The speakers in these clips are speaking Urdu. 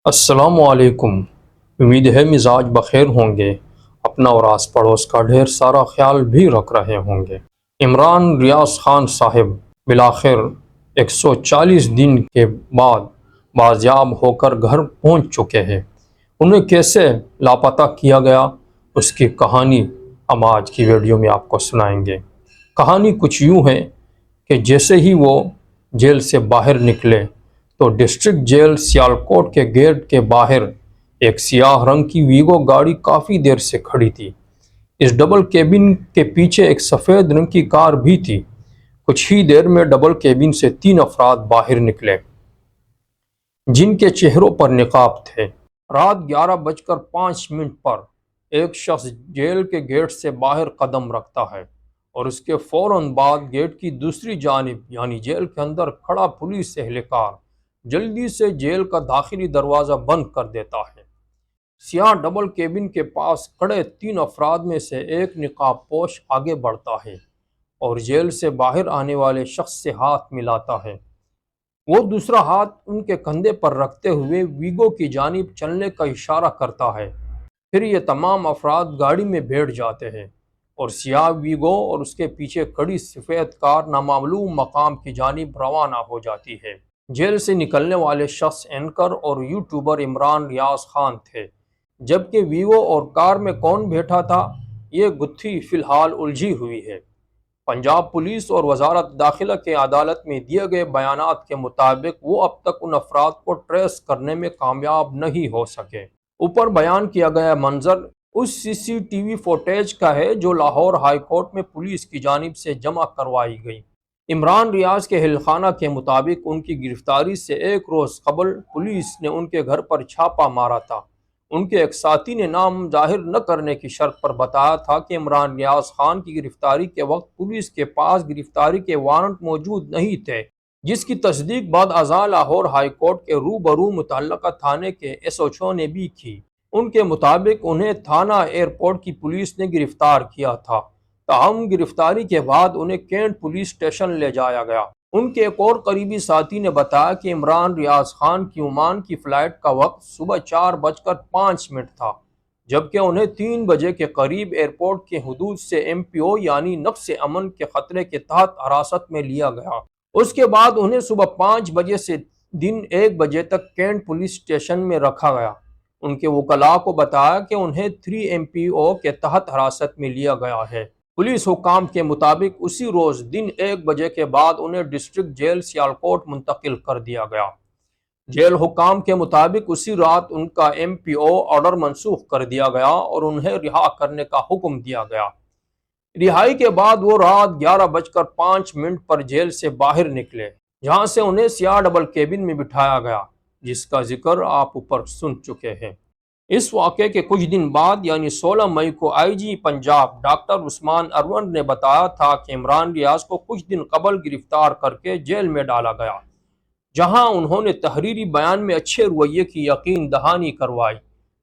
السلام علیکم۔ امید ہے مزاج بخیر ہوں گے، اپنا اور آس پڑوس کا ڈھیر سارا خیال بھی رکھ رہے ہوں گے۔ عمران ریاض خان صاحب بالآخر 140 دن کے بعد بازیاب ہو کر گھر پہنچ چکے ہیں۔ انہیں کیسے لاپتہ کیا گیا، اس کی کہانی ہم آج کی ویڈیو میں آپ کو سنائیں گے۔ کہانی کچھ یوں ہے کہ جیسے ہی وہ جیل سے باہر نکلے تو ڈسٹرکٹ جیل سیالکوٹ کے گیٹ کے باہر ایک سیاہ رنگ کی ویگو گاڑی کافی دیر سے کھڑی تھی۔ اس ڈبل کیبن کے پیچھے ایک سفید رنگ کی کار بھی تھی۔ کچھ ہی دیر میں ڈبل کیبن سے 3 افراد باہر نکلے جن کے چہروں پر نقاب تھے۔ رات 11:05 پر ایک شخص جیل کے گیٹ سے باہر قدم رکھتا ہے اور اس کے فوراً بعد گیٹ کی دوسری جانب یعنی جیل کے اندر کھڑا پولیس اہلکار جلدی سے جیل کا داخلی دروازہ بند کر دیتا ہے۔ سیاہ ڈبل کیبن کے پاس کھڑے 3 افراد میں سے ایک نقاب پوش آگے بڑھتا ہے اور جیل سے باہر آنے والے شخص سے ہاتھ ملاتا ہے۔ وہ دوسرا ہاتھ ان کے کندھے پر رکھتے ہوئے ویگو کی جانب چلنے کا اشارہ کرتا ہے۔ پھر یہ تمام افراد گاڑی میں بیٹھ جاتے ہیں اور سیاہ ویگو اور اس کے پیچھے کھڑی سفید کار نامعلوم مقام کی جانب روانہ ہو جاتی ہے۔ جیل سے نکلنے والے شخص اینکر اور یوٹیوبر عمران ریاض خان تھے، جبکہ ویگو اور کار میں کون بیٹھا تھا، یہ گتھی فی الحال الجھی ہوئی ہے۔ پنجاب پولیس اور وزارت داخلہ کے عدالت میں دیے گئے بیانات کے مطابق وہ اب تک ان افراد کو ٹریس کرنے میں کامیاب نہیں ہو سکے۔ اوپر بیان کیا گیا منظر اس CCTV فوٹیج کا ہے جو لاہور ہائی کورٹ میں پولیس کی جانب سے جمع کروائی گئی۔ عمران ریاض کے اہلخانہ کے مطابق ان کی گرفتاری سے ایک روز قبل پولیس نے ان کے گھر پر چھاپا مارا تھا۔ ان کے ایک ساتھی نے نام ظاہر نہ کرنے کی شرط پر بتایا تھا کہ عمران ریاض خان کی گرفتاری کے وقت پولیس کے پاس گرفتاری کے وارنٹ موجود نہیں تھے، جس کی تصدیق بعد ازاں لاہور ہائی کورٹ کے روبرو متعلقہ تھانے کے SHO نے بھی کی۔ ان کے مطابق انہیں تھانہ ایئرپورٹ کی پولیس نے گرفتار کیا تھا، تاہم گرفتاری کے بعد انہیں کینٹ پولیس اسٹیشن لے جایا گیا۔ ان کے ایک اور قریبی ساتھی نے بتایا کہ عمران ریاض خان کی عمان کی فلائٹ کا وقت صبح 4:05 تھا، جبکہ انہیں 3 بجے کے قریب ایئرپورٹ کے حدود سے MPO یعنی نقص امن کے خطرے کے تحت حراست میں لیا گیا۔ اس کے بعد انہیں صبح 5 بجے سے دن 1 بجے تک کینٹ پولیس اسٹیشن میں رکھا گیا۔ ان کے وکلاء کو بتایا کہ انہیں 3 MPO کے تحت حراست میں لیا گیا ہے۔ پولیس حکام کے مطابق اسی روز دن 1 بجے کے بعد انہیں ڈسٹرکٹ جیل سیالکوٹ منتقل کر دیا گیا۔ جیل حکام کے مطابق اسی رات ان کا MPO آرڈر منسوخ کر دیا گیا اور انہیں رہا کرنے کا حکم دیا گیا۔ رہائی کے بعد وہ رات 11:05 پر جیل سے باہر نکلے، جہاں سے انہیں سیاہ ڈبل کیبن میں بٹھایا گیا، جس کا ذکر آپ اوپر سن چکے ہیں۔ اس واقعے کے کچھ دن بعد یعنی 16 مئی کو IG پنجاب ڈاکٹر عثمان اروند نے بتایا تھا کہ عمران ریاض کو کچھ دن قبل گرفتار کر کے جیل میں ڈالا گیا، جہاں انہوں نے تحریری بیان میں اچھے رویے کی یقین دہانی کروائی،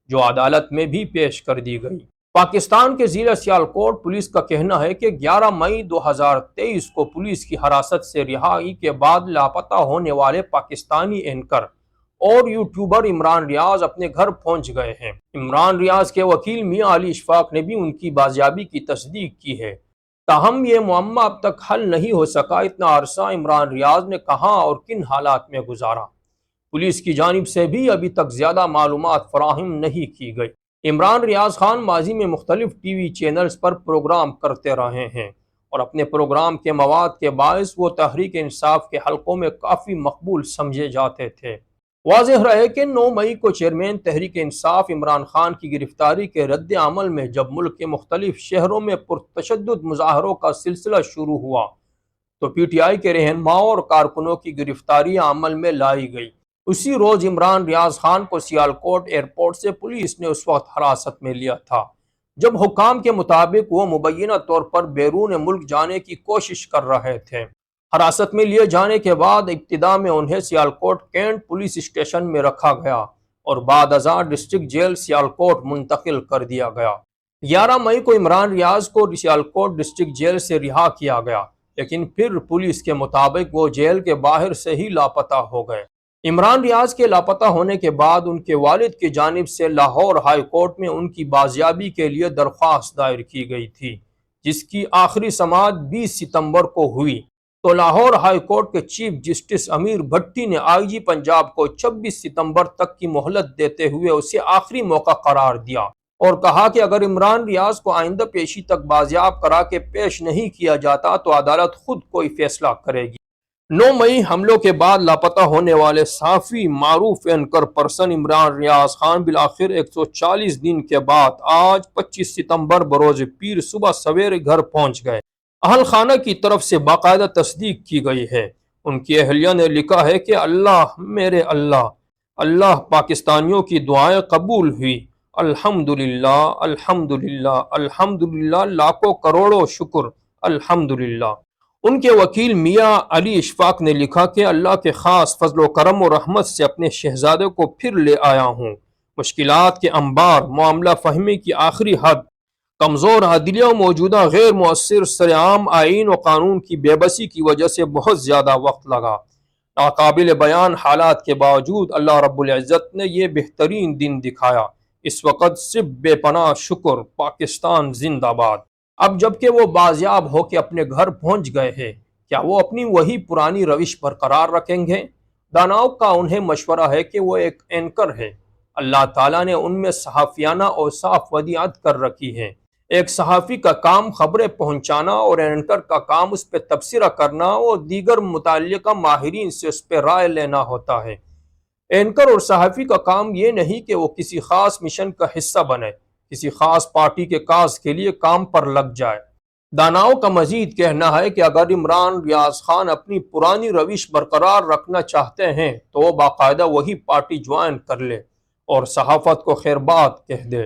جو عدالت میں بھی پیش کر دی گئی۔ پاکستان کے ضلع سیالکوٹ پولیس کا کہنا ہے کہ 11 مئی 2023 کو پولیس کی حراست سے رہائی کے بعد لاپتہ ہونے والے پاکستانی اینکر اور یوٹیوبر عمران ریاض اپنے گھر پہنچ گئے ہیں۔ عمران ریاض کے وکیل میاں علی اشفاق نے بھی ان کی بازیابی کی تصدیق کی ہے، تاہم یہ معمہ اب تک حل نہیں ہو سکا اتنا عرصہ عمران ریاض نے کہاں اور کن حالات میں گزارا۔ پولیس کی جانب سے بھی ابھی تک زیادہ معلومات فراہم نہیں کی گئی۔ عمران ریاض خان ماضی میں مختلف TV چینلز پر پروگرام کرتے رہے ہیں اور اپنے پروگرام کے مواد کے باعث وہ تحریک انصاف کے حلقوں میں کافی مقبول سمجھے جاتے تھے۔ واضح رہے کہ 9 مئی کو چیئرمین تحریک انصاف عمران خان کی گرفتاری کے رد عمل میں جب ملک کے مختلف شہروں میں پرتشدد مظاہروں کا سلسلہ شروع ہوا تو PTI کے رہنماؤں اور کارکنوں کی گرفتاری عمل میں لائی گئی۔ اسی روز عمران ریاض خان کو سیالکوٹ ایئرپورٹ سے پولیس نے اس وقت حراست میں لیا تھا جب حکام کے مطابق وہ مبینہ طور پر بیرون ملک جانے کی کوشش کر رہے تھے۔ حراست میں لیے جانے کے بعد ابتدا میں انہیں سیالکوٹ کینٹ پولیس اسٹیشن میں رکھا گیا اور بعد ازاں ڈسٹرکٹ جیل سیالکوٹ منتقل کر دیا گیا۔ 11 مئی کو عمران ریاض کو سیالکوٹ ڈسٹرکٹ جیل سے رہا کیا گیا، لیکن پھر پولیس کے مطابق وہ جیل کے باہر سے ہی لاپتہ ہو گئے۔ عمران ریاض کے لاپتہ ہونے کے بعد ان کے والد کی جانب سے لاہور ہائی کورٹ میں ان کی بازیابی کے لیے درخواست دائر کی گئی تھی، جس کی آخری سماعت 20 ستمبر کو ہوئی تو لاہور ہائی کورٹ کے چیف جسٹس امیر بھٹی نے آئی جی پنجاب کو 26 ستمبر تک کی مہلت دیتے ہوئے اسے آخری موقع قرار دیا اور کہا کہ اگر عمران ریاض کو آئندہ پیشی تک بازیاب کرا کے پیش نہیں کیا جاتا تو عدالت خود کوئی فیصلہ کرے گی۔ 9 مئی حملوں کے بعد لاپتہ ہونے والے صحافی معروف اینکر پرسن عمران ریاض خان بالآخر 140 دن کے بعد آج 25 ستمبر بروز پیر صبح سویرے گھر پہنچ گئے۔ اہل خانہ کی طرف سے باقاعدہ تصدیق کی گئی ہے۔ ان کی اہلیہ نے لکھا ہے کہ اللہ میرے اللہ پاکستانیوں کی دعائیں قبول ہوئی، الحمدللہ الحمدللہ الحمدللہ، لاکھوں کروڑوں شکر الحمدللہ۔ ان کے وکیل میاں علی اشفاق نے لکھا کہ اللہ کے خاص فضل و کرم و رحمت سے اپنے شہزادے کو پھر لے آیا ہوں۔ مشکلات کے انبار، معاملہ فہمی کی آخری حد، کمزور عدلیہ و موجودہ غیر مؤثر سرعام آئین و قانون کی بے بسی کی وجہ سے بہت زیادہ وقت لگا۔ ناقابل بیان حالات کے باوجود اللہ رب العزت نے یہ بہترین دن دکھایا۔ اس وقت صرف بے پناہ شکر، پاکستان زندہ باد۔ اب جبکہ وہ بازیاب ہو کے اپنے گھر پہنچ گئے ہیں، کیا وہ اپنی وہی پرانی روش برقرار رکھیں گے؟ داناؤں کا انہیں مشورہ ہے کہ وہ ایک اینکر ہے۔ اللہ تعالیٰ نے ان میں صحافیانہ اوصاف ودیعت کر رکھی ہیں۔ ایک صحافی کا کام خبریں پہنچانا اور اینکر کا کام اس پہ تبصرہ کرنا اور دیگر متعلقہ ماہرین سے اس پہ رائے لینا ہوتا ہے۔ اینکر اور صحافی کا کام یہ نہیں کہ وہ کسی خاص مشن کا حصہ بنے، کسی خاص پارٹی کے کاز کے لیے کام پر لگ جائے۔ داناؤں کا مزید کہنا ہے کہ اگر عمران ریاض خان اپنی پرانی روش برقرار رکھنا چاہتے ہیں تو وہ باقاعدہ وہی پارٹی جوائن کر لے اور صحافت کو خیر بات کہہ دے۔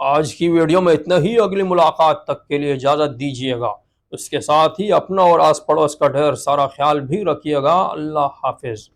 آج کی ویڈیو میں اتنا ہی، اگلی ملاقات تک کے لیے اجازت دیجیے گا۔ اس کے ساتھ ہی اپنا اور آس پڑوس کا ڈھیر سارا خیال بھی رکھیے گا۔ اللہ حافظ۔